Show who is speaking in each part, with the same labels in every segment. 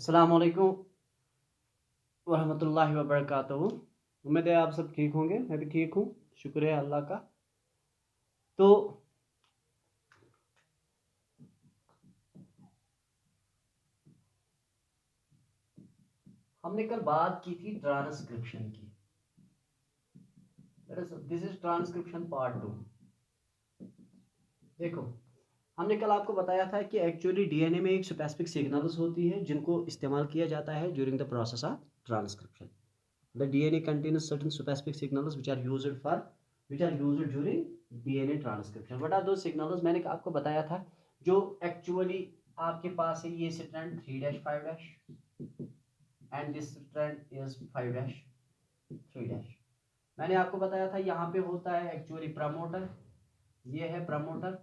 Speaker 1: अस्सलाम वालेकुम वरहमतुल्लाहि वबरकातुहू। उम्मीद है आप सब ठीक होंगे। मैं भी ठीक हूँ, शुक्र है अल्लाह का। तो हमने कल बात की थी ट्रांसक्रिप्शन की। This is transcription part 2। देखो, हमने कल आपको बताया था कि एक्चुअली डीएनए में एक स्पेसिफिक सिग्नल्स होती है जिनको इस्तेमाल किया जाता है during the process of transcription. The DNA contains certain specific signals which are used during DNA transcription. What are those signals? मैंने आपको बताया था जो एक्चुअली आपके पास है, ये strand 3-5' and this strand is 5-3'। मैंने आपको बताया था यहाँ पे होता है एक्चुअली प्रमोटर, ये है प्रमोटर।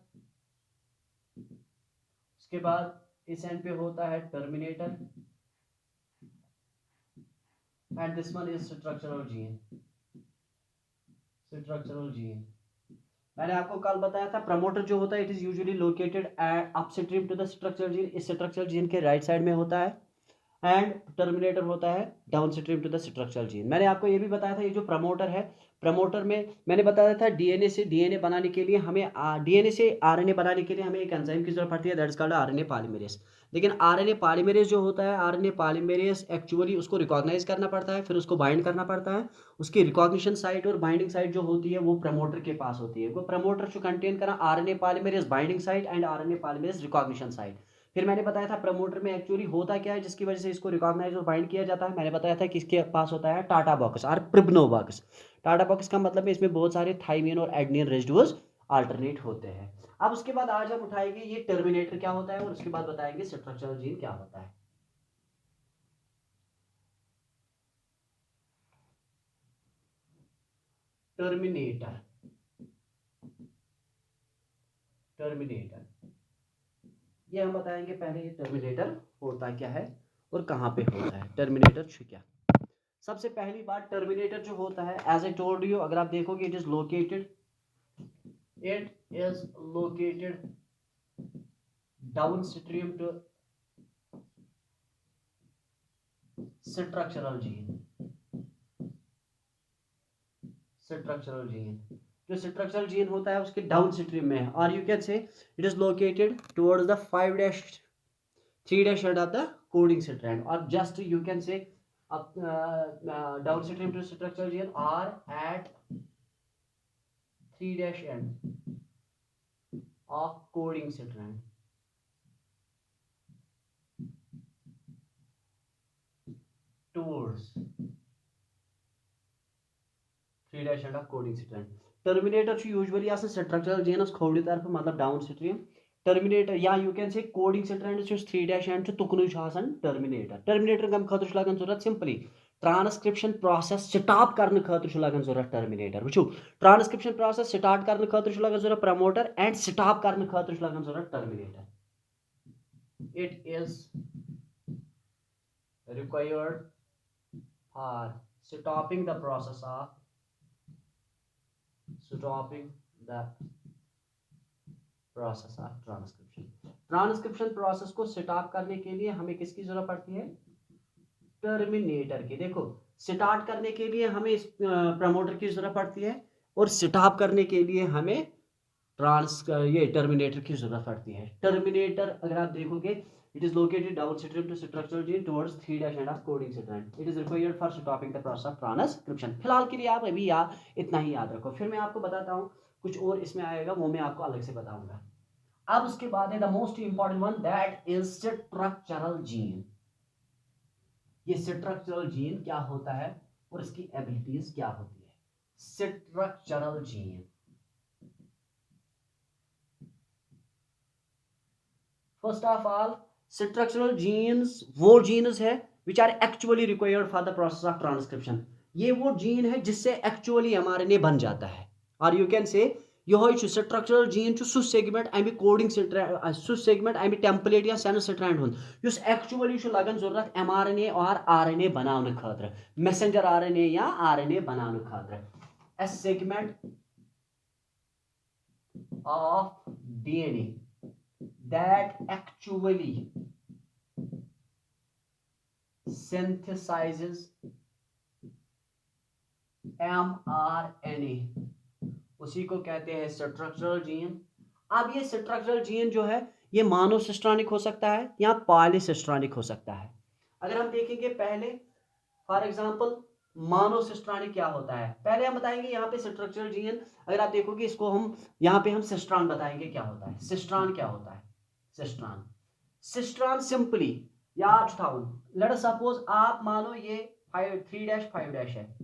Speaker 1: उसके बाद इस एंड पे होता है terminator and this one is structural gene. मैंने आपको कल बताया था प्रमोटर जो होता है it is usually located upstream to the structural gene. इस स्ट्रक्चरल जीन के राइट साइड में होता है एंड टर्मिनेटर होता है downstream to the structural gene. मैंने आपको ये भी बताया था ये जो प्रमोटर है, प्रमोटर में मैंने बताया था डीएनए बनाने के लिए हमें डीएनए से आरएनए बनाने के लिए हमें एक एंजाइम की जरूरत पड़ती है, that is called RNA polymerase. लेकिन आरएनए पॉलीमरेज जो होता है, आरएनए पॉलीमरेज एक्चुअली उसको रिकॉग्नाइज करना पड़ता है, फिर उसको बाइंड करना पड़ता है। उसकी रिकॉग्निशन साइट और बाइंडिंग साइट जो होती है वो प्रमोटर के पास होती है। वो प्रमोटर जो कंटेन करा RNA polymerase binding site and RNA polymerase recognition site. फिर मैंने बताया था प्रमोटर में एक्चुअली होता क्या है जिसकी वजह से इसको रिकॉग्नाइज और बाइंड किया जाता है। मैंने बताया था कि इसके पास होता है टाटा बॉक्स और प्रिब्नो बॉक्स। टाटा बॉक्स का मतलब है इसमें बहुत सारे थाइमिन और एडेनिन रेसिडुअस अल्टरनेट होते हैं। अब उसके बाद आज हम उठाएंगे ये टर्मिनेटर क्या होता है और उसके बाद बताएंगे स्ट्रक्चरल जीन क्या होता है। टर्मिनेटर, टर्मिनेटर ये हम बताएंगे पहले ये टर्मिनेटर होता क्या है और कहाँ पे होता है। टर्मिनेटर क्या? सबसे पहली बात, टर्मिनेटर जो होता है एज ए टोल्ड यू, अगर आप देखोगे it is located downstream to structural gene. Structural gene जो स्ट्रक्चरल जीन होता है उसके डाउन स्ट्रीम में है, और you can say it is located towards the 5-3' end of the coding strand, or just you can say up downstream to structural gene are at 3' end of coding strand towards 3' end of coding strand. Terminator usually as a structural genus Khori तरफ मतलब downstream terminator या you can say coding strand 3' तुकनु terminator। terminator कम खतर लगन जरूरत simply transcription process start करने खतर लगन जरूरत टर्मिनेटर। वुचो ट्रांसक्रिप्शन प्रोसेस स्टार्ट करने खतर लगन जरूरत प्रमोटर एंड स्टॉप करने खतर लगन जरूरत terminator. It is required for stopping the process of stopping the process of transcription. Transcription process को स्टॉप करने के लिए हमें किसकी जरूरत पड़ती है? टर्मिनेटर की। देखो, स्टार्ट करने के लिए हमें इस प्रमोटर की जरूरत पड़ती है और स्टॉप करने के लिए हमें ये टर्मिनेटर की जरूरत पड़ती है। टर्मिनेटर अगर आप देखोगे it is located downstream to structural gene towards 3' of coding strand. It is required for stopping the process of transcription. फिलहाल के लिए आप अभी इतना ही याद रखो, फिर मैं आपको बताता हूँ कुछ और इसमें आएगा वो मैं आपको अलग से बताऊंगा। अब उसके बाद है the most important one, that is structural gene. ये स्ट्रक्चरल जीन क्या होता है और इसकी एबिलिटीज क्या होती है? Structural gene, first of all structural genes वो जीन्स है which are actually required for the process of transcription. ये वो जीन है जिससे एक्चुअली एमआरएनए बन जाता है। और यू कैन से यह स्ट्रक्चरल जीन सु सेगमेंट अमि कोडिंग सु सेगमेंट अमि टेम्पलेट या सेंस स्ट्रैंड हुंद एक्चुअली लगन जरूरत एमआरएनए और आरएनए बनाने खतर, मैसेंजर आरएनए या आरएनए बनाने खतर। A segment of DNA that actually synthesizes mRNA, उसी को कहते हैं स्ट्रक्चरल जीन। अब ये स्ट्रक्चरल जीन जो है ये मोनोसिस्ट्रॉनिक हो सकता है या पॉलीसिस्ट्रॉनिक हो सकता है। अगर हम देखेंगे पहले फॉर एग्जांपल मोनोसिस्ट्रॉनिक क्या होता है, पहले हम बताएंगे यहाँ पे स्ट्रक्चरल जीन। अगर आप देखोगे इसको हम यहाँ पे हम सिस्ट्रॉन बताएंगे क्या होता है। सिस्ट्रॉन क्या होता है? सिस्ट्रॉन, सिस्ट्रॉन सिंपली याद उठाओ, लेट अस सपोज आप मानो ये 3-5 है,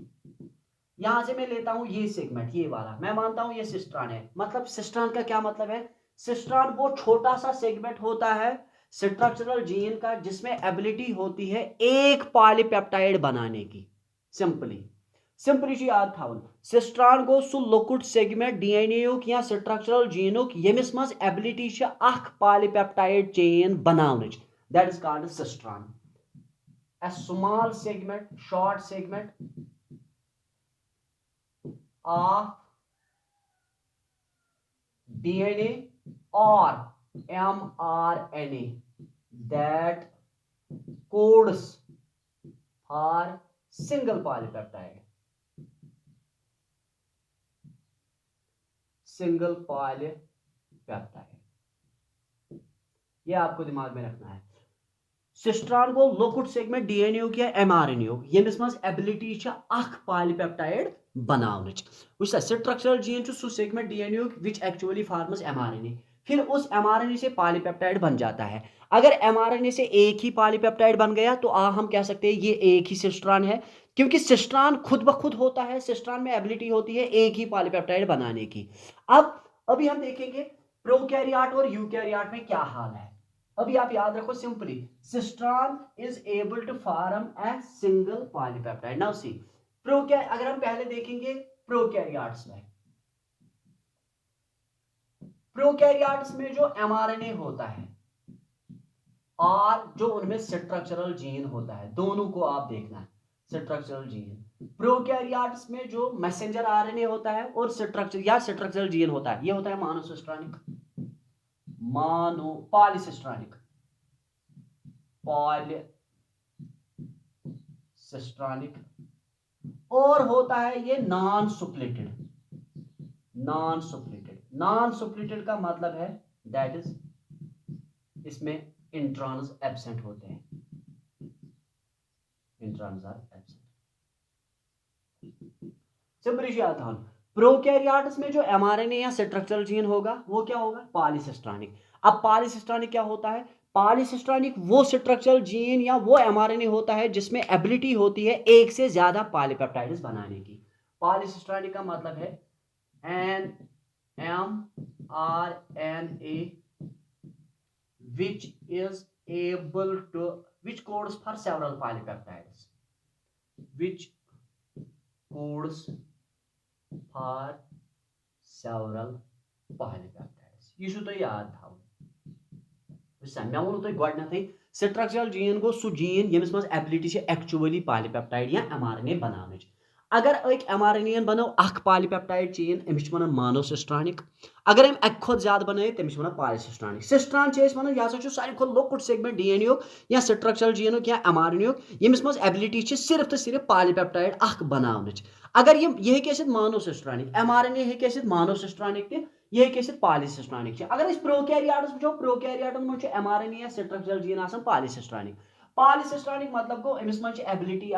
Speaker 1: यहां से मैं लेता हूं ये सेगमेंट, ये वाला मैं मानता हूं ये सिस्ट्रॉन है। मतलब सिस्ट्रॉन का क्या मतलब है? सिस्ट्रॉन वो छोटा सा सेगमेंट होता है स्ट्रक्चरल जीन का जिसमें एबिलिटी होती है एक पॉलीपेप्टाइड बनाने की। सिंपली जी याद थावन, सिस्ट्रॉन गो सु लोकुट सेगमेंट डीएनए या स्ट्रक्चरल जीनुक यमिस मज एबिलिटी अख पॉलीपेप्टाइड चेन बनावनच, that is called cistron. a small segment, short segment of DNA or mRNA that codes for single polypeptide. Single polypeptide, ये आपको दिमाग में रखना है। सिस्ट्रॉन को लोकुट सेगमेंट डीएनए या एमआरएनए यमिस मज एबिलिटी अख पॉलीपेप्टाइड बनावनच। वुचा स्ट्रक्चरल जीन सु segment DNA which actually forms mRNA, फिर उस एमआरएनए से पॉलीपेप्टाइड बन जाता है। अगर एमआरएनए से एक ही पॉलीपेप्टाइड बन गया तो हम कह सकते हैं ये एक ही सिस्ट्रॉन है, क्योंकि सिस्ट्रॉन खुद ब खुद होता है, सिस्ट्रॉन में एबिलिटी होती है एक ही पॉलीपेप्टाइड बनाने की। अब अभी हम देखेंगे प्रोकैरियोट और यूकैरियोट में क्या हाल है। अभी आप याद रखो simply, cistron is able to form a single polypeptide. Now see अगर हम पहले देखेंगे प्रोकैरियोट्स में, प्रोकैरियोट्स में जो एमआरएनए होता है और जो उनमें स्ट्रक्चरल जीन होता है, दोनों को आप देखना है। स्ट्रक्चरल जीन प्रोकैरियोट्स में जो मैसेंजर आरएनए होता है और स्ट्रक्चरल जीन होता है, ये होता है मोनोसिस्ट्रॉनिक, पॉलीसिस्ट्रॉनिक, पॉलीसिस्ट्रॉनिक, और होता है ये नॉन सुप्लिटेड। नॉन सुप्लिटेड का मतलब है दैट इज इसमें इंट्रॉन्स एब्सेंट होते हैं, इंट्रॉन्स आर एब्सेंट। सिंपली याद था, प्रोकैरियोट्स में जो एमआरएनए या स्ट्रक्चरल जीन होगा वो क्या होगा? पॉलीसिस्ट्रॉनिक। अब पॉलीसिस्ट्रॉनिक क्या होता है? पॉलीसिस्ट्रॉनिक वो स्ट्रक्चरल जीन या वो एमआरएनए होता है जिसमें एबिलिटी होती है एक से ज्यादा पॉलीपेप्टाइड्स बनाने की। पॉलीसिस्ट्रॉनिक का मतलब है N mRNA which is able to which codes for several polypeptides, which codes for several polypeptides। ये तो याद था मैं वो तो गडनथै स्ट्रक्चरल जीन गो सु जीन यमिस मज एबिलिटी एक्चुअली पॉलीपेप्टाइड या एमआरएनए बनाने। अगर एक एमआरएनए बनो अख polypeptide chain Amish one monocistronic, अगर हम एक खुद ज्यादा बनाए तमिस वन पॉलीसिस्ट्रॉनिक। सिस्ट्रॉन वन यह सारे खुद लोकुट सेगमेंट डीएनए या स्ट्रक्चरल जीन या एमआरएनए यमिस मज एबिलिटी सिर्फ तो सिर्फ पॉलीपेप्टाइड अख बनावनच। अगर ये हेक मोनोसिस्ट्रॉनिक, एमआरएनए हेक मोनोसिस्ट्रॉनिक ते ये पॉलीसिस्ट्रॉनिक। अगर प्रोकैरियोट्स वो, प्रोकैरियोटन में एमआरएनए या स्ट्रक्चरल जीन पॉलीसिस्ट्रॉनिक। पॉलीसिस्ट्रॉनिक मतलब गो अमिस मज एबिलिटी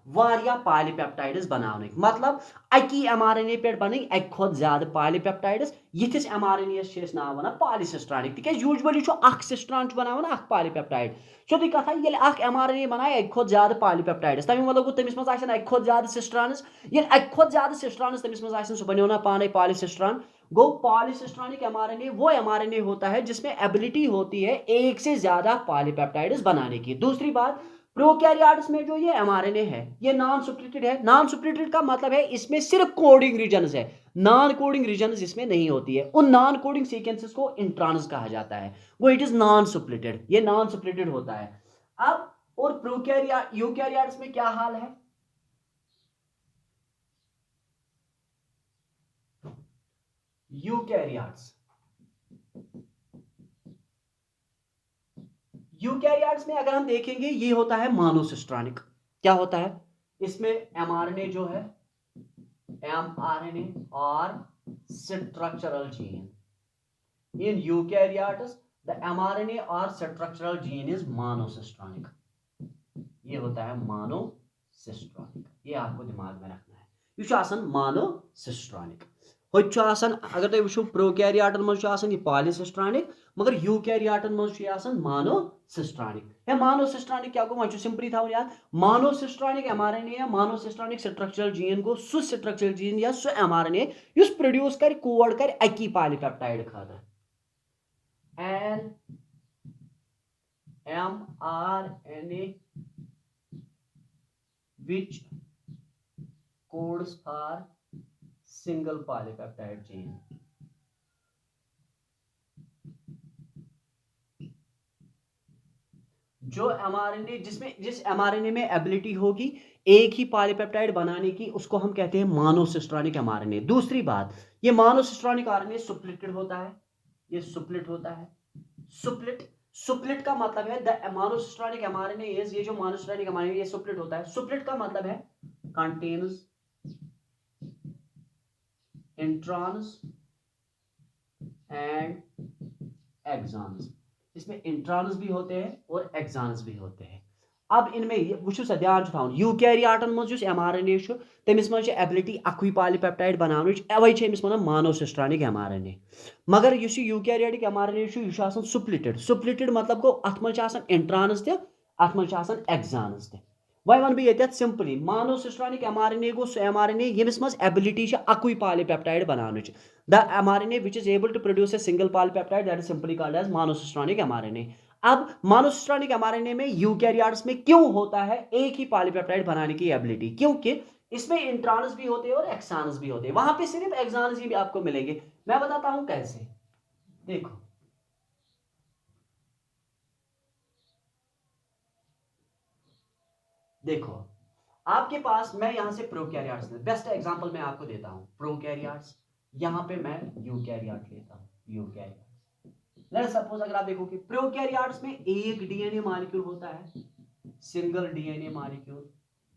Speaker 1: वारिया पॉलीपेप्टाइड्स बनाने, मतलब अकी एमआरएनए पे बन एक खुद ज्यादा पॉलीपेप्टाइड्स, यिथिस एमआरएनए नाम वन पॉलीसिस्ट्रॉनिक, तिकेज यूजुअली अख सिस्ट्रॉन बनावन अख पॉलीपेप्टाइड। सोदी कथा ये अख एमआरएनए बनाए एक खुद ज्यादा पॉलीपेप्टाइड्स, तमें मतलब गो तमिस मज एक खुद ज्यादा सिस्ट्रॉन्स, ये एक खुद ज्यादा सिस्ट्रॉन्स तमिस मज सह बनो ना पाने पॉलीसिस्ट्रॉन। गो पॉलीसिस्ट्रॉनिक एमआरएनए वो एमआरएनए होता है जिसमें एबिलिटी होती है एक से ज्यादा पॉलीपेप्टाइड्स बनाने की। दूसरी बात, प्रोकैरियोट्स में जो ये एमआरएनए है ये नॉन सुप्लिटेड है। नॉन सुप्लिटेड का मतलब है इसमें सिर्फ कोडिंग रीजन्स है, नॉन कोडिंग रीजन्स इसमें नहीं होती है। उन नॉन कोडिंग सीक्वेंसेस को इंट्रॉन्स कहा जाता है, वो इट इज नॉन सुप्लिटेड, ये नॉन सुप्लिटेड होता है। अब और प्रोकैरियोट यूकैरियोट्स में क्या हाल है? यूकैरियोट्स में अगर हम देखेंगे ये होता है मोनोसिस्ट्रॉनिक। क्या होता है इसमें? एमआरएनए जो है, एमआरएनए और structural gene. In eukaryotes the mRNA और स्ट्रक्चरल जीन इज मोनोसिस्ट्रॉनिक। ये होता है मोनोसिस्ट्रॉनिक। ये आपको दिमाग में रखना है। ये छु आसान मोनोसिस्ट्रॉनिक। होय आसान अगर तुम वो प्रोकैरियोटन मज ये पॉलीसिस्ट्रॉनिक, मगर यूकैरियोटन मज मोनोसिस्ट्रॉनिक। है मोनोसिस्ट्रॉनिक क्या गो? वो सिंपली था याद, मोनोसिस्ट्रॉनिक एमआरएनए या मोनोसिस्ट्रॉनिक स्ट्रक्चरल जीन गो सु स्ट्रक्चरल जीन या सु एमआरएनए युस प्रोड्यूस कर कोड कर अकी पॉलीपेप्टाइड खातिर। An mRNA which codes for single polypeptide gene। जो एमआरएनए जिस एमआरएनए में एबिलिटी होगी एक ही पॉलीपेप्टाइड बनाने की, उसको हम कहते हैं मोनोसिस्ट्रॉनिक एमआरएनए। दूसरी बात, ये मोनोसिस्ट्रॉनिक आरएनए सुप्लिटेड होता है। ये सुप्लिट होता है। सुप्लिट का मतलब है द मोनोसिस्ट्रॉनिक एमआरएनए इज, ये जो मोनोसिस्ट्रॉनिक एमआरएनए ये सुप्लिट होता है। सुप्लिट का मतलब है कंटेन्स इंट्रॉन्स एंड एक्सॉन्स। इसमें इंट्रॉन्स भी होते हैं और एक्सॉन्स भी होते हैं। अब इनमें वो ध्यान थोन यूकैरियोटन मज एमआरएनए तमिस मज एबिलिटी अकुई पॉलीपेप्टाइड बनाने, अवे वन मोनोसिस्ट्रॉनिक एमआरएनए। मगर इस यूकैरियोटिक एमआरएनए यह सुप्लिटेड मतलब गो अत मज इंट्रॉन्स अत मज एक्सॉन्स त। वह वन बह ये सिंपली मोनोसिस्ट्रॉनिक एमआरएनए गो सह एमआरएनए यमिस मज एबिलिटी अकुई पॉलीपेप्टाइड बनाने। The mRNA which is able to produce a single polypeptide that is simply called as monocistronic mRNA. अब मोनोसिस्ट्रॉनिक एमआरएनए में यूकैरियोट्स में क्यों होता है एक ही पॉलीपेप्टाइड बनाने की एबिलिटी? क्योंकि इसमें इंट्रॉन्स भी होते हैं और एक्सॉन्स भी होते हैं। वहां पे सिर्फ एक्सॉन्स ही भी आपको मिलेंगे। मैं बताता हूं कैसे। देखो देखो आपके पास, मैं यहां से प्रोकैरियोट्स बेस्ट एग्जांपल मैं आपको देता हूं। प्रोकैरियोट्स, यहां पे मैं यूकैरियोट लेता हूं। यूकैरियोट्स लेट्स सपोज अगर आप देखो कि प्रोकैरियोट्स में एक डीएनए मॉलिक्यूल होता है, single DNA molecule.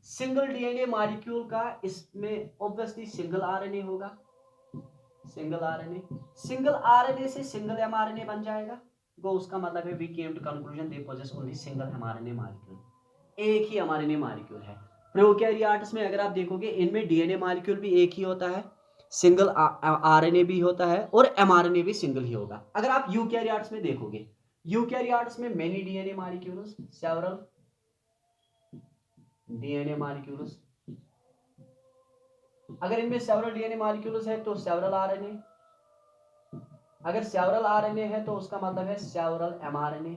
Speaker 1: Single DNA molecule का इसमें ऑब्वियसली सिंगल आरएनए होगा। सिंगल आरएनए से सिंगल एमआरएनए बन जाएगा। वो उसका मतलब है we came to conclusion they possess only single mRNA molecule. एक ही एमआरएनए मॉलिक्यूल है। प्रोकैरियोट्स में अगर आप देखोगे इनमें डीएनए मॉलिक्यूल भी एक ही होता है, सिंगल आरएनए भी होता है और एमआरएनए भी सिंगल ही होगा। अगर आप यूकैरियोट्स में देखोगे, यूकैरियोट्स में many DNA molecules, several DNA molecules. अगर इनमें सेवरल डीएनए मॉलिक्यूल्स है तो सेवरल आरएनए। अगर सेवरल आरएनए है तो उसका मतलब है सेवरल एमआरएनए।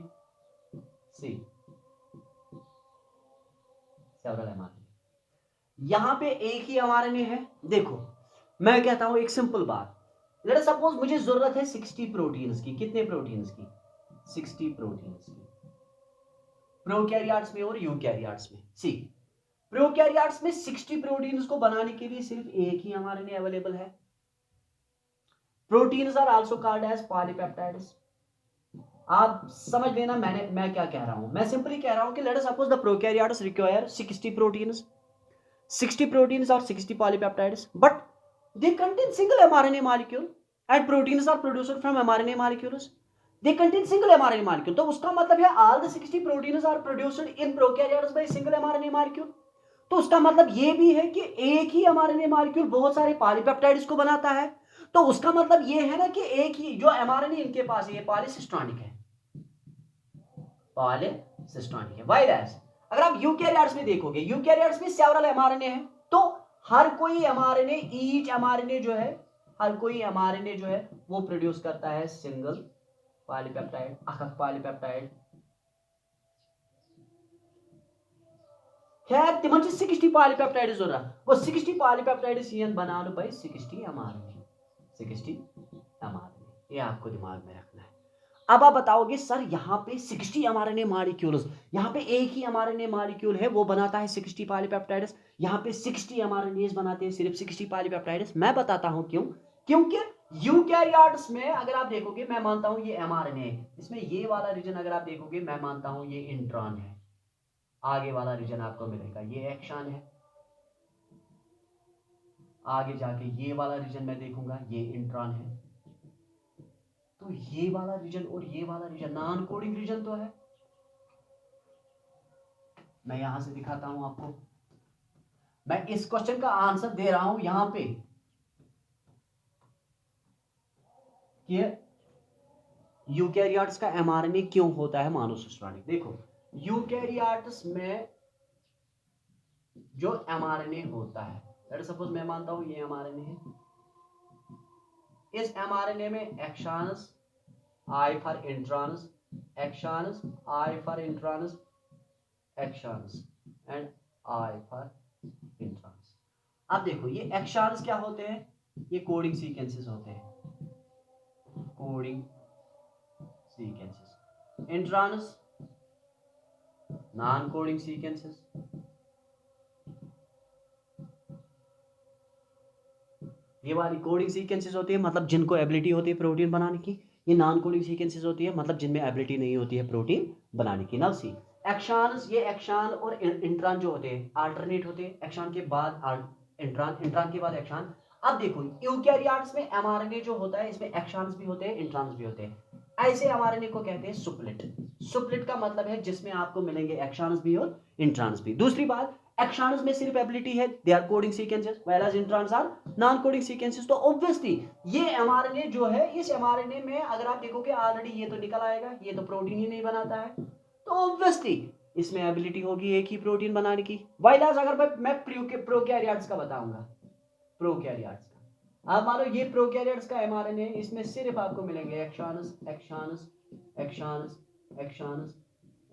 Speaker 1: सी सेवरल एमआरएनए। यहां पे एक ही एमआरएनए है। देखो मैं कहता हूं एक सिंपल बात, लेट अस सपोज मुझे जरूरत है 60 प्रोटीन्स की। कितने प्रोटीन्स की? 60 प्रोटीन्स की। प्रोकैरियोट्स में और यूकैरियोट्स में। सी प्रोकैरियोट्स में 60 प्रोटीन्स को बनाने के लिए सिर्फ एक ही एमआरएनए अवेलेबल है। Proteins are also called as polypeptides. आप समझ लेना मैं क्या कह रहा हूं। मैं सिंपली कह रहा हूं कि let us suppose the prokaryotes require 60 proteins, 60 proteins or 60 polypeptides, but they contain single mRNA molecule and proteins are produced from mRNA molecules. They contain single mRNA molecule. तो उसका मतलब है all the 60 proteins are produced in prokaryotes by single mRNA molecule. तो उसका मतलब ये भी है कि एक ही mRNA molecule बहुत सारे पॉलीपेप्टाइड्स को बनाता है। तो उसका मतलब ये है ना कि एक ही जो mRNA इनके पास है ये पॉलीसिस्ट्रॉनिक है। पॉलीसिस्ट्रॉनिक है। वाइड एज अगर आप यूकैरियोट्स में देखोगे, यूकैरियोट्स में सेवरल एमआरएनए है। तो हर कोई एमआरएनए, ईच एमआरएनए जो है, हर कोई एमआरएनए जो है वो प्रोड्यूस करता है सिंगल पॉलीपेप्टाइड, अखक पॉलीपेप्टाइड। खैर तिमन 60 पॉलीपेप्टाइड जरूरत। वो 60 पॉलीपेप्टाइड यन बनाने बाय 60 एमआरएनए। 60 एमआरएनए, ये आपको दिमाग में रखना है। अब आप बताओगे सर यहाँ पे 60 एमआरएनए मॉलिक्यूल्स, यहाँ पे एक ही एमआरएनए मॉलिक्यूल है वो बनाता है 60 पॉलीपेप्टाइड्स, यहाँ पे 60 एमआरएनएस बनाते हैं सिर्फ 60 पॉलीपेप्टाइड्स। मैं बताता हूँ क्यों। क्योंकि यूकैरियोट्स में अगर आप देखोगे, मैं मानता हूं ये mRNA, इसमें ये वाला रीजन अगर आप देखोगे, मैं मानता हूं ये इंट्रॉन है। आगे वाला रीजन आपको मिलेगा ये एक्शन है, आगे जाके ये वाला रीजन मैं देखूंगा ये इंट्रॉन है। तो ये वाला रीजन और ये वाला रीजन नॉन कोडिंग रीजन तो है। मैं यहां से दिखाता हूं आपको, मैं इस क्वेश्चन का आंसर दे रहा हूं यहां पे कि यूकैरियोट्स का एमआरएनए क्यों होता है मोनोसिस्टोनिक। देखो यूकैरियोट्स में जो एमआरएनए होता है, लेट्स सपोज मैं मानता हूं ये एमआरएनए है, इस एमआरएनए में actions I for introns, actions I for introns, actions and I for introns. अब देखो ये एक्शंस क्या होते हैं, ये कोडिंग सीक्वेंसेस होते हैं, coding sequences. Introns non coding sequences. ये वाली कोडिंग सीक्वेंसेस होती है, मतलब जिनको एबिलिटी होती है प्रोटीन बनाने की। ये नॉन कोडिंग सीक्वेंसेस होती है, मतलब जिनमें एबिलिटी नहीं होती है प्रोटीन बनाने की। नाउ सी एक्शंस, ये एक्शन और इंट्रॉन जो होते हैं अल्टरनेट होते हैं, एक्शन के बाद इंट्रॉन, इंट्रॉन के बाद एक्शन। अब देखो यूकैरियोट्स में एमआरएनए जो होता है इसमें एक्शंस भी होते हैं, इंट्रॉन्स भी होते हैं। ऐसे एमआरएनए को कहते हैं सुप्लिट। सुप्लिट का मतलब है जिसमें आपको मिलेंगे एक्शंस भी और इंट्रॉन्स भी। दूसरी बात, एक्शंस में सिर्फ एबिलिटी है, they are coding sequences, whereas introns are non coding sequences. तो ऑब्वियसली ये एमआरएनए जो है, इस एमआरएनए में अगर आप देखोगे ऑलरेडी ये तो निकल आएगा, ये तो प्रोटीन ही नहीं बनाता है, तो ऑब्वियसली इसमें एबिलिटी होगी एक ही प्रोटीन बनाने की। व्हेयरएज अगर मैं प्रोकैरियोट्स का बताऊंगा, प्रोकैरियोट्स का, अब मान लो ये प्रोकैरियोट्स का एमआरएनए, इसमें सिर्फ आपको मिलेंगे actions actions actions actions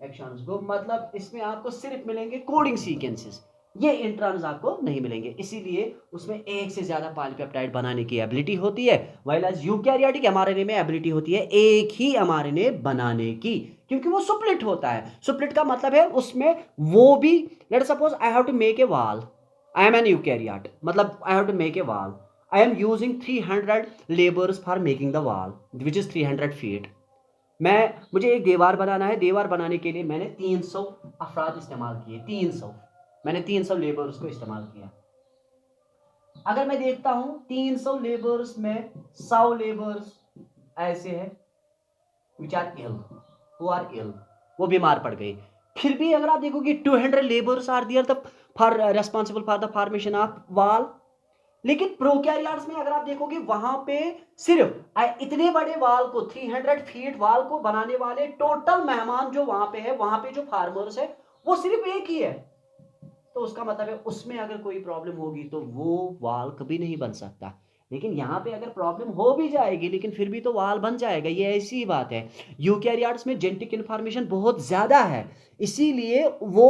Speaker 1: actions, वो मतलब इसमें आपको सिर्फ मिलेंगे कोडिंग सीक्वेंसेस, ये इंट्रॉन्स आपको नहीं मिलेंगे। इसीलिए उसमें एक से ज्यादा पॉलीपेप्टाइड बनाने की एबिलिटी होती है, व्हेयरएज यूकैरियोटिक एमआरएनए में एबिलिटी होती है एक ही एमआरएनए बनाने की, क्योंकि वो सुप्लिट होता है। सुप्लिट का मतलब है उसमें वो भी, let's suppose I have to make a wall, I am an eukaryote, मतलब I have to make a wall, I am using 300 labours for making the wall which is 300 feet. मुझे एक दीवार बनाना है, दीवार बनाने के लिए मैंने 300 अफराद इस्तेमाल किए, 300, मैंने 300 लेबर्स को इस्तेमाल किया। अगर मैं देखता हूं 300 लेबर्स में 100 लेबर्स ऐसे हैं which are ill, who are ill, वो बीमार पड़ गए, फिर भी अगर आप देखोगे 200 labours are there the for responsible for the formation of wall. लेकिन प्रोकैरियोट्स में अगर आप देखोगे वहां पे सिर्फ इतने बड़े वाल को, 300 फीट वाल को बनाने वाले टोटल मेहमान जो वहां पे है, वहां पे जो फार्मर्स है वो सिर्फ एक ही है। तो उसका मतलब है उसमें अगर कोई प्रॉब्लम होगी तो वो वाल कभी नहीं बन सकता। लेकिन यहाँ पे अगर प्रॉब्लम हो भी जाएगी लेकिन फिर भी तो वाल बन जाएगा, ये ऐसी ही बात है। यूकैरियोट्स में जेनेटिक इन्फॉर्मेशन बहुत ज्यादा है, इसीलिए वो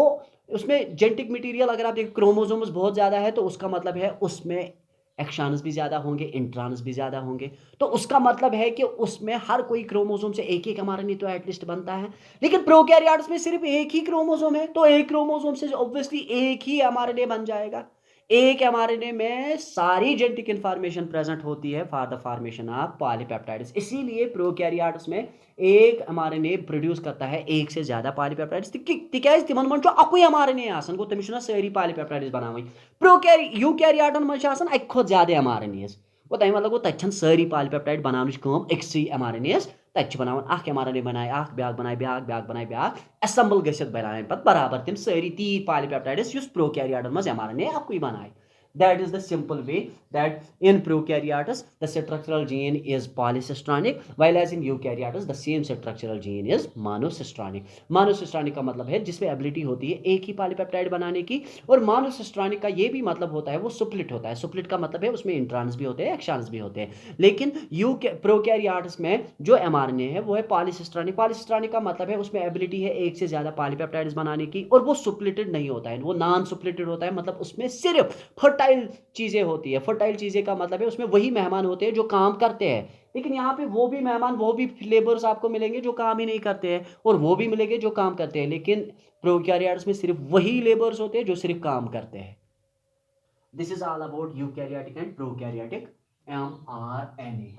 Speaker 1: उसमें जेनेटिक मटेरियल अगर आप देखें क्रोमोसोम्स बहुत ज्यादा है, तो उसका मतलब है उसमें एक्शंस भी ज्यादा होंगे, इंट्रॉन्स भी ज्यादा होंगे। तो उसका मतलब है कि उसमें हर कोई क्रोमोसोम से एक एक एमआरएनए तो एटलीस्ट बनता है। लेकिन प्रोकैरियोट्स में सिर्फ एक ही क्रोमोसोम है, तो एक क्रोमोसोम से ऑब्वियसली एक ही एमआरएनए बन जाएगा। एक एमआरएनए में सारी जेनेटिक इंफॉर्मेशन प्रेजेंट होती है for the formation of polypeptides. इसीलिए प्रोकैरियोट्स में एक एमआरएनए प्रोड्यूस करता है एक से ज्यादा पॉलीपेप्टाइड्स, तिकाज तिमन मन अकुई एमआरएनए आसान, गो तमिस सारी पॉलीपेप्टाइड्स बनावं। यूकैरियोटन मन अकि खोत ज्यादा एमआरएनएस, गो तमें मतलब गो तक सारी पॉलीपेप्टाइड बनावच काम अक्सै एमआरएनएस, तक बनावन अख एमआरएनए बनाए अख, ब्याक बनाए ब्याक, ब्याक बनाए ब्याक, असेंबल गसित बनाए पत बराबर तिम सारी ती पॉलीपेप्टाइड्स युस प्रोकैरियोटन मज एमआरएनए अकुई बनाए। That is the simple way that in prokaryotes the structural gene is polycistronic, while as in eukaryotes the same structural gene is monocistronic। monocistronic का मतलब है जिसमें एबिलिटी होती है एक ही पॉलीपेप्टाइड बनाने की, और monocistronic का ये भी मतलब होता है वो सुप्लिट होता है। सुप्लिट का मतलब है उसमें इंट्रॉन्स भी होते हैं, एक्शंस भी होते हैं। लेकिन प्रोकैरियोट्स में जो एमआरएनए है वो है पॉलीसिस्ट्रॉनिक। पॉलीसिस्ट्रॉनिक का मतलब है उसमें एबिलिटी है एक से ज्यादा पॉलीपेप्टाइड्स बनाने की, और वो सुप्लिटेड नहीं होता है, वो नॉन सुप्लिटेड होता है, मतलब उसमें सिर्फ फर्टाइल चीजें होती है। फर्टाइल चीजें का मतलब है उसमें वही मेहमान होते हैं जो काम करते हैं। लेकिन यहाँ पे वो भी मेहमान, वो भी लेबर्स आपको मिलेंगे जो काम ही नहीं करते हैं, और वो भी मिलेंगे जो काम करते हैं। लेकिन प्रोकैरियोट्स में सिर्फ वही लेबर्स होते हैं जो सिर्फ काम करते हैं। This is all about eukaryotic and prokaryotic mRNA,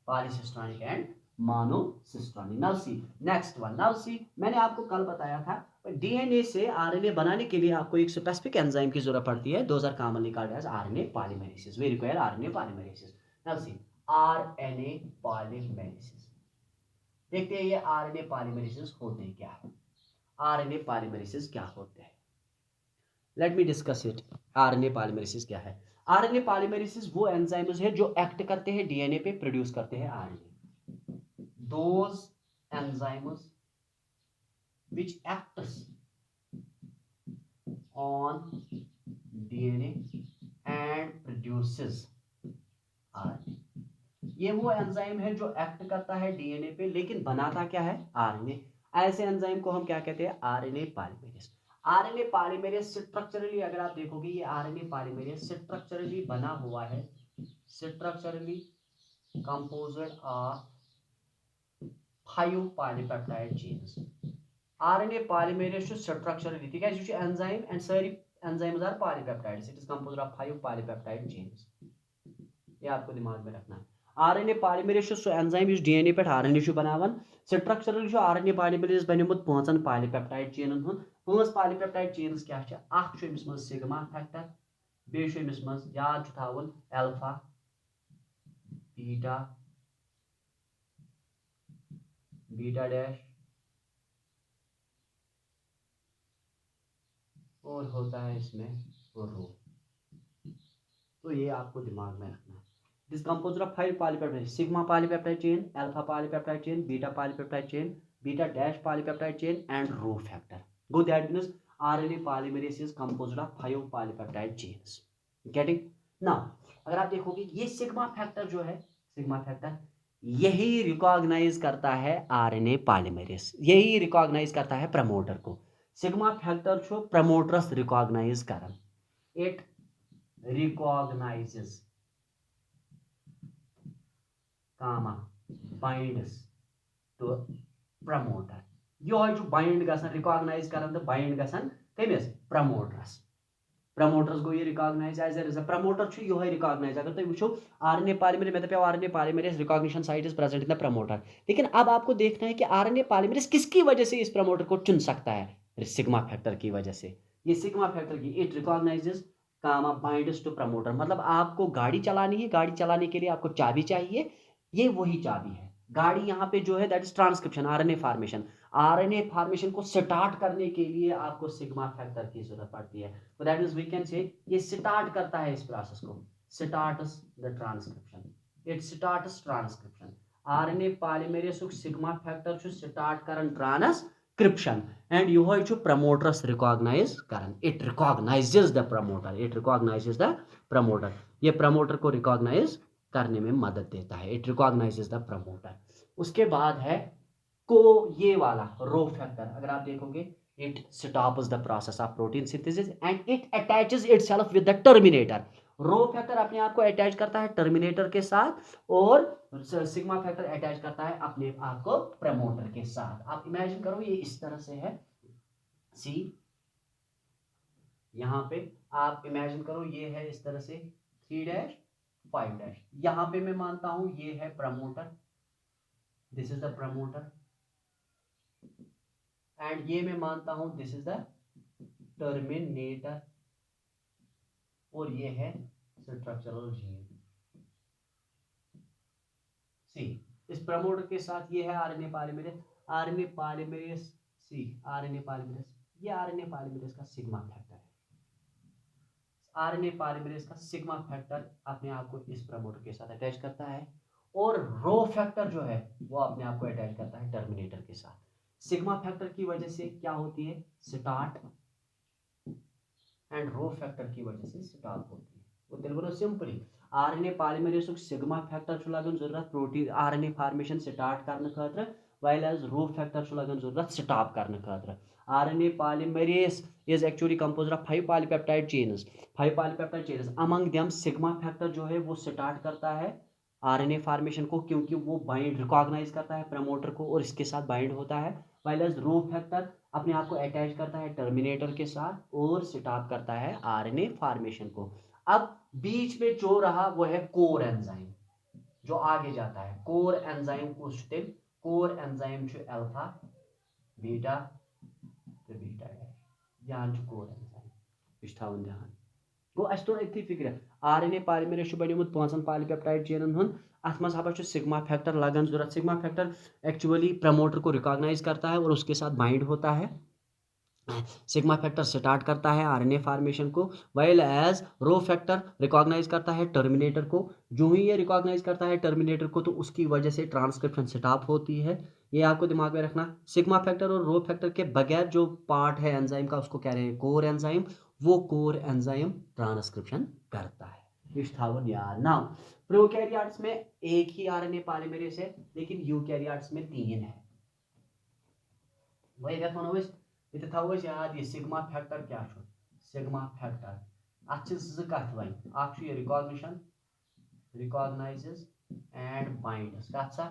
Speaker 1: पॉलीसिस्टोनिक and monocistronic. Now see next one. Now see मैंने आपको कल बताया था डीएनए से आरएनए बनाने के लिए आपको एक स्पेसिफिक एंजाइम की जरूरत पड़ती है। Those are commonly called as RNA polymerases. We require RNA polymerases. Now see RNA polymerases, देखते हैं ये आरएनए पॉलीमरेसेस होते क्या है। आरएनए पॉलीमरेसेस क्या होते हैं, let me discuss it. RNA polymerases क्या है? आरएनए पॉलीमरेसेस वो एंजाइम्स है जो एक्ट करते हैं डीएनए पे, प्रोड्यूस करते हैं RNA. Those enzymes which acts on DNA and produces RNA। ये वो एंजाइम है जो एक्ट करता है डीएनए पे, लेकिन बनाता क्या है? आरएनए। ऐसे एंजाइम को हम क्या कहते हैं? RNA polymerase. RNA polymerase structurally अगर आप देखोगे, ये आरएनए पॉलीमरेस स्ट्रक्चरली बना हुआ है, structurally composed of 5 polypeptide chains. RNA polymerase structurally, ठीक है, ये एंजाइम एंड सारी enzymes are polypeptides. It is composed of 5 polypeptide chains. ये आपको दिमाग में रखना है। आरएनए पॉलीमरेज सो एंजाइम इस डीएनए पे आरएनए छु बनावन। स्ट्रक्चरली जो आरएनए पॉलीमरेज बनेमुत 5 पॉलीपेप्टाइड चेनन हुन। 5 पॉलीपेप्टाइड चेन्स क्या छ? अख छु इमस मज सिग्मा फैक्टर, बे छु इमस मज याद छु थावन अल्फा, बीटा, बीटा डैश, और होता है इसमें रो। तो ये आपको दिमाग में रखना है। It is composed of 5 polypeptide, sigma polypeptide chain, alpha polypeptide chain, beta polypeptide chain, beta dash polypeptide chain and rho factor. Go that means RNA polymerase is composed of 5 polypeptide chains. Getting? Now अगर आप देखोगे ये sigma factor जो है, sigma factor यही recognise करता है RNA polymerase, यही रिकॉग्नाइज करता है प्रमोटर को। सिग्मा फैक्टर छो प्रमोटरस रिकॉग्नाइज करन। It recognizes, comma, binds to promoter। यो जो बाइंड गसन, रिकॉग्नाइज करन तो बाइंड गसन कमिस? प्रमोटरस। प्रमोटर्स गो ये रिकॉग्नाइज एज ए प्रमोटर छु यो है रिकॉग्नाइज। अगर तो वुचो आरएनए पॉलीमरेज में तो RNA polymerase recognition site is present in the promoter, लेकिन अब आपको देखना है कि आरएनए पॉलीमरेज किसकी वजह से इस प्रमोटर को चुन सकता है? सिग्मा फैक्टर की वजह से। ये सिग्मा फैक्टर की it recognizes, comma, binds to promoter. मतलब आपको गाड़ी चलानी है, गाड़ी चलाने के लिए आपको चाबी चाहिए, ये वही चाबी है। गाड़ी यहाँ पे जो है that is transcription, RNA formation. RNA formation को स्टार्ट करने के लिए आपको सिग्मा फैक्टर की जरूरत पड़ती है। तो that means we can say ये स्टार्ट करता है इस प्रोसेस को, starts the transcription, it starts transcription. RNA polymerase sigma factor छु स्टार्ट करन ट्रांसक्रिप्शन एंड यो छु प्रमोटर्स रिकॉग्नाइज करन। It recognizes the promoter, it recognizes the promoter. ये प्रमोटर को रिकॉग्नाइज करने में मदद देता है, इट रिकॉग्नाइजेस द प्रमोटर। उसके बाद है को ये वाला रो फैक्टर। अगर आप देखोगे it stops the process of protein synthesis and it attaches itself with the terminator. Rho factor अपने आप को अटैच करता है टर्मिनेटर के साथ, और सिग्मा फैक्टर अटैच करता है अपने आप को प्रमोटर के साथ। आप इमेजिन करो ये इस तरह से है, सी यहां पे आप इमेजिन करो ये है इस तरह से 3 डैश 5 डैश। यहां पे मैं मानता हूं ये है promoter, this is the promoter, and ये मैं मानता हूं दिस इज द टर्मिनेटर, और ये है स्ट्रक्चरल जीन। सी इस प्रमोटर के साथ ये है आरएनए पॉलीमरेज, आरएनए पॉलीमरेज सी, आरएनए पॉलीमरेज, ये आरएनए पॉलीमरेज का सिग्मा फैक्टर है। आरएनए पॉलीमरेज का सिग्मा फैक्टर अपने आप को इस प्रमोटर के साथ अटैच करता है, और रो फैक्टर जो है वो अपने आप को अटैच करता है टर्मिनेटर के साथ। सिग्मा फैक्टर की वजह से क्या होती है? स्टार्ट, एंड रो फैक्टर की वजह से स्टॉप होती है। वो Telugu simply RNA polymerase sigma factor छु लगन जरूरत प्रोटीन आरएनए फॉर्मेशन स्टार्ट करने खातिर, व्हाइल एज रो फैक्टर छु लगन जरूरत स्टॉप करने खातिर। RNA polymerase is actually composed of 5 polypeptide chains, 5 polypeptide chains. Among them sigma factor जो है वो स्टार्ट करता है आरएनए फॉर्मेशन को, क्योंकि वो बाइंड रिकॉग्नाइज करता है प्रमोटर को और इसके साथ बाइंड होता है। व्हाइल एज रो फैक्टर अपने आप को अटैच करता है टर्मिनेटर के साथ और स्टॉप करता है आरएनए फॉर्मेशन को। अब बीच में जो रहा वो है कोर एंजाइम। जो आगे जाता है कोर एंजाइम कुछ तेल कोर एंजाइम छु अल्फा बीटा तो बीटा यहाँ छु कोर एंजाइम इस थावन ध्यान गो अस तो अथी फिक्र आरएनए पॉलीमरेज छु बनियोमुत 5 पॉलीपेप्टाइड चेनन हुन अत मज हबा छु सिग्मा फैक्टर लगन जरूरत सिग्मा फैक्टर एक्चुअली प्रमोटर को रिकॉग्नाइज करता है और उसके साथ बाइंड होता है सिग्मा फैक्टर स्टार्ट करता है आरएनए फॉर्मेशन को while as rho factor recognize करता है टर्मिनेटर को जो ही ये रिकॉग्नाइज करता है टर्मिनेटर को तो उसकी वजह से ट्रांसक्रिप्शन स्टॉप होती है ये आपको दिमाग में रखना सिग्मा फैक्टर और रो फैक्टर के बगैर जो पार्ट है एंजाइम का उसको कह रहे हैं कोर एंजाइम वो कोर एंजाइम ट्रांसक्रिप्शन करता है इस थावन यार नाउ प्रोकैरियोट्स में एक ही आरएनए पॉलीमरेज है लेकिन यूकैरियोट्स में 3 है वही क्या वनो ये थो याद ये सिग्मा फैक्टर क्या सिग्मा फैक्टर अत कथ वन ये रिकॉग्निशन रिकॉग्नाइजेस एंड बाइंड्स कथ सा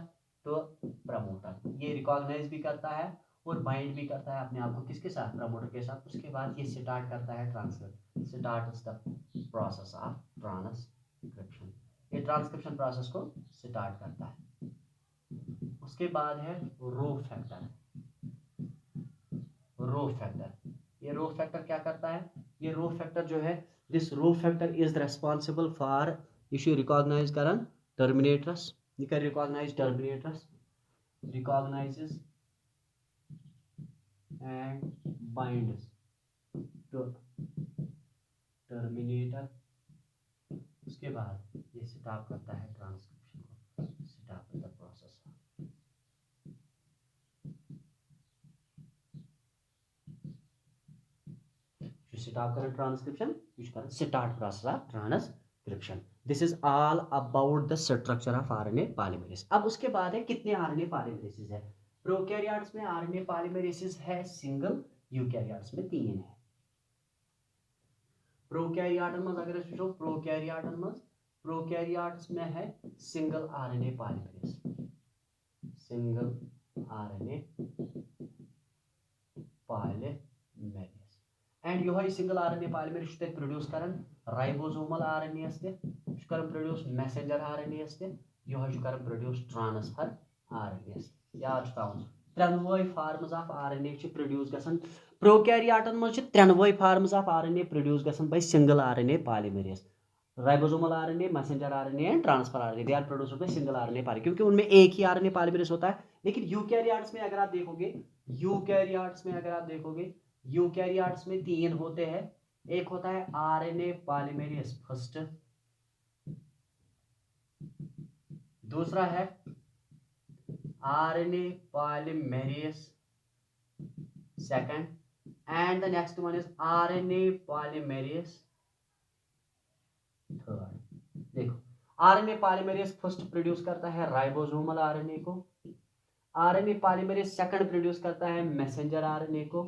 Speaker 1: तो प्रमोटर ये रिकॉग्नाइज भी करता है और बाइंड भी करता है अपने आप को किसके साथ प्रमोटर के साथ उसके बाद ये स्टार्ट करता है transfer start the process of transcription ये ट्रांसक्रिप्शन प्रोसेस को स्टार्ट करता है उसके बाद है रो फैक्टर रो फैक्टर ये रो फैक्टर क्या करता है ये रो फैक्टर जो है this rho factor is responsible for इशू रिकॉग्नाइज करन टर्मिनेटर्स ये कर recognize terminators recognizes and binds to terminator उसके बाद ये स्टॉप करता है ट्रांसक्रिप्शन को stop the process stop current transcription which current start process of transcription this is all about the structure of RNA polymerase अब उसके बाद है कितने RNA polymerases है प्रोकैरियोट्स में RNA polymerases है सिंगल यूकैरियोट्स में 3 है प्रोकैरियोट में अगर वो प्रोकैरियोट्स में है single RNA polymerase single RNA polymerase and यो सिंगल आरएनए पॉलीमरेज प्रोड्यूस कर राइबोसोमल आरएनए कर प्रोड्यूस मैसेंजर आरएनए यो कर प्रोड्यूस ट्रांसफर आरएनए याद थवन त्रेनवे फार्म्स ऑफ आरएनए प्रोड्यूस गसन प्रोकैरियोटन मज त्रेनवे फार्म्स ऑफ आरएनए प्रोड्यूस गसन by single RNA polymerase ribosomal RNA messenger RNA and transfer RNA they are produced by single RNA polymerase क्योंकि उनमें एक ही आरएनए पॉलीमरेज होता है लेकिन यूकैरियोट्स में अगर आप देखोगे यूकैरियोट्स में 3 होते हैं एक होता है आरएनए पॉलीमरेज फर्स्ट दूसरा है RNA polymerase second and the next one is RNA polymerase third देखो आरएनए पॉलीमरेज फर्स्ट प्रोड्यूस करता है राइबोसोमल आरएनए को आरएनए पॉलीमरेज सेकंड प्रोड्यूस करता है मैसेंजर आरएनए को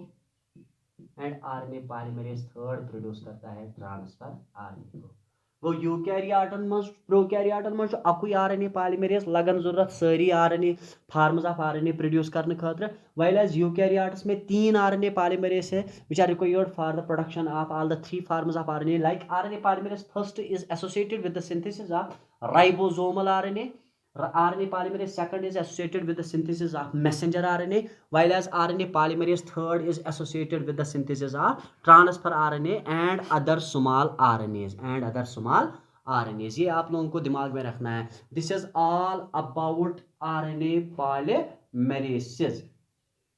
Speaker 1: and RNA polymerase third produce करता है ट्रांसफर आरएनए को वो यूकैरियोटन मज प्रोकैरियोटन मज अकुई आरएनए पॉलीमरेज लगन जरूरत सारी RNA forms of RNA produce करने खातिर व्हाइल एज यूकैरियोट्स में 3 आरएनए पॉलीमरेज है which are required for the production of all the 3 forms of RNA like RNA polymerase first is associated with the synthesis of ribosomal RNA RNA polymerase second is associated with the synthesis of messenger RNA, while as RNA polymerase third is associated with the synthesis of transfer RNA and other small RNAs. ये आप लोगों को दिमाग में रखना है. This is all about RNA polymerases.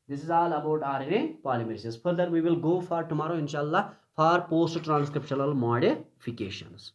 Speaker 1: This is all about RNA polymerases. Further, we will go for tomorrow, inshallah, for post-transcriptional modifications.